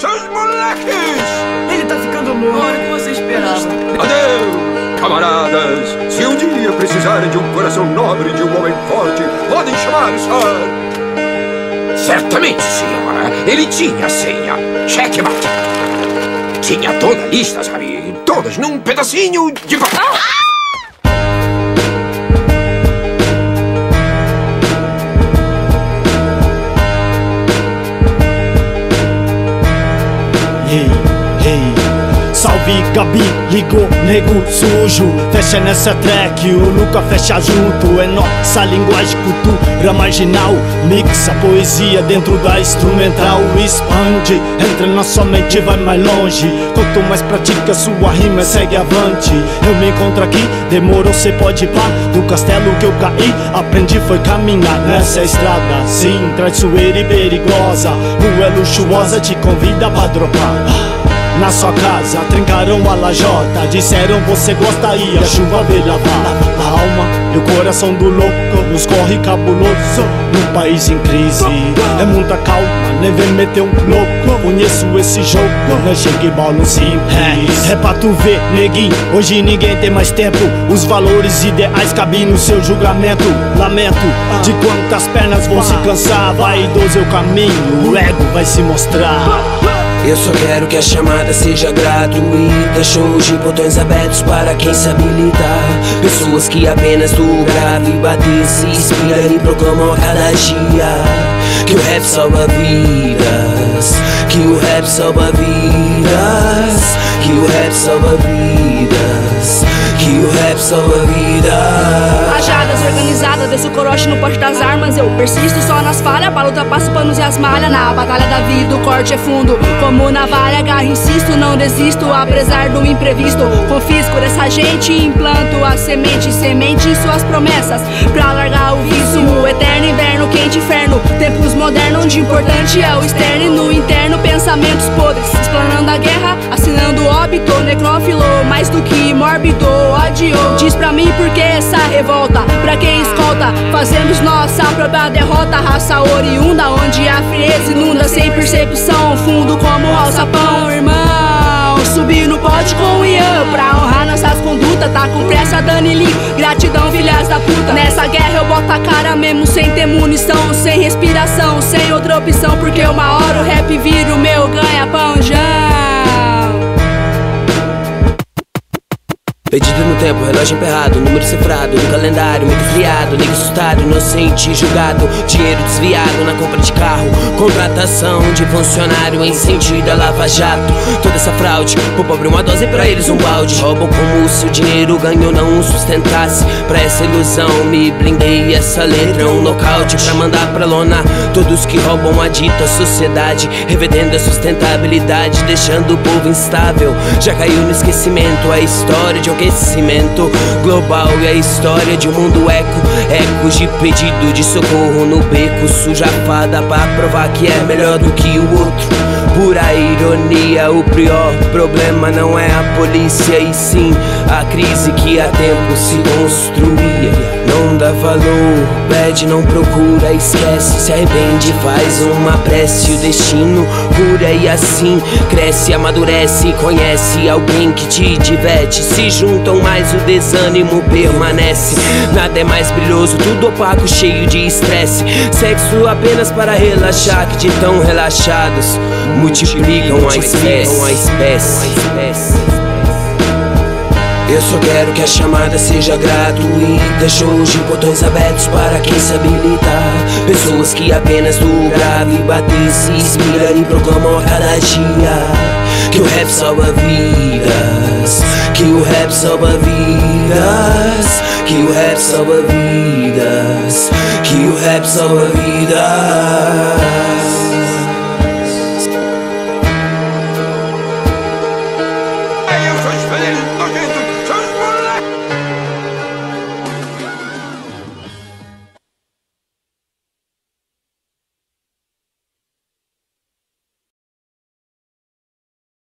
seus moleques! Ele tá ficando louco. Olha o que você esperava. Adeus, camaradas! Se um dia precisarem de um coração nobre, de um homem forte, podem chamar o Sir. Certamente, senhora. Ele tinha a senha. Checkmate. Tinha toda a lista, sabe? Todas num pedacinho de papel. Hey, hey, salve Gabi, ligou, nego sujo. Fecha nessa track, o Luca fecha junto. É nossa linguagem, cultura marginal. Mixa poesia dentro da instrumental. Expande, entra na sua mente, vai mais longe. Quanto mais pratica sua rima, segue avante. Eu me encontro aqui, demorou, cê pode ir pá. Do castelo que eu caí, aprendi foi caminhar nessa estrada. Sim, traiçoeira e perigosa. Rua luxuosa, te convida pra dropar. Na sua casa, trincaram a lajota. Disseram você gosta e a chuva veio lavar a alma e o coração do louco. Nos corre cabuloso num país em crise. É muita calma, nem vem meter um louco. Conheço esse jogo, não chega e bola simples. É pra tu ver, neguinho, hoje ninguém tem mais tempo. Os valores ideais cabem no seu julgamento. Lamento de quantas pernas vão se cansar. Vaidoso é o caminho, o ego vai se mostrar. Eu só quero que a chamada seja gratuita. Shows de botões abertos para quem sabe lidar. Pessoas que apenas do grave bater se inspiram e proclamam a cada dia que o rap salva vidas, que o rap salva vidas, que o rap salva vidas, que o rap salva vidas. Rajadas organizadas, desço o corote no poste das armas. Eu persisto só nas falhas, pra luta passo panos e as malhas. Na batalha da vida o corte é fundo, como navalha, agarro, insisto, não desisto, apesar do imprevisto. Confisco dessa gente e implanto a semente em suas promessas, pra largar o vício. O eterno inverno, quente inferno, tempos modernos onde importante é o externo e no interno pensamentos podres. Explanando a guerra, assinando óbito, necrófilo, mais do que mórbido, ódio. Diz pra mim por que essa revolta, pra quem escolta, fazemos nossa própria derrota. Raça oriunda, onde a frieza inunda sem percepção, fundo como alçapão, irmão. Subi no pote com o Ian pra honrar nossas condutas. Tá com pressa, Danilinho, gratidão, filhas da puta. Nessa guerra eu boto a cara mesmo sem ter munição, sem respiração, sem outra opção. Porque uma hora o rap vira o meu ganha-pão, Perdido no tempo, relógio emperrado, número cifrado no calendário, medo friado, nego assustado, inocente julgado, dinheiro desviado na compra de carro, contratação de funcionário em sentido a lava-jato. Toda essa fraude, pro pobre uma dose, pra eles um balde. Roubam como se o dinheiro ganho não o sustentasse. Pra essa ilusão me blindei, essa letra é um nocaute pra mandar pra lona todos que roubam a dita sociedade, revertendo a sustentabilidade, deixando o povo instável. Já caiu no esquecimento a história de aquecimento global e a história de um mundo ecos de pedido de socorro no beco, suja fada pra provar que é melhor do que o outro. Pura ironia, o pior problema não é a polícia e sim a crise que há tempo se construía. Não dá valor, pede, não procura, esquece, se arrepende, faz uma prece. O destino cura e assim cresce, amadurece, conhece alguém que te diverte. Se juntam mais o desânimo permanece. Nada é mais brilhoso, tudo opaco, cheio de estresse. Sexo apenas para relaxar, que de tão relaxados multiplicam a espécie. Eu só quero que a chamada seja gratuita. Shows de botões abertos para quem sabe lidar. Pessoas que apenas do grave bater se inspiram e proclamam a cada dia que o rap salva vidas, que o rap salva vidas, que o rap salva vidas, que o rap salva vidas.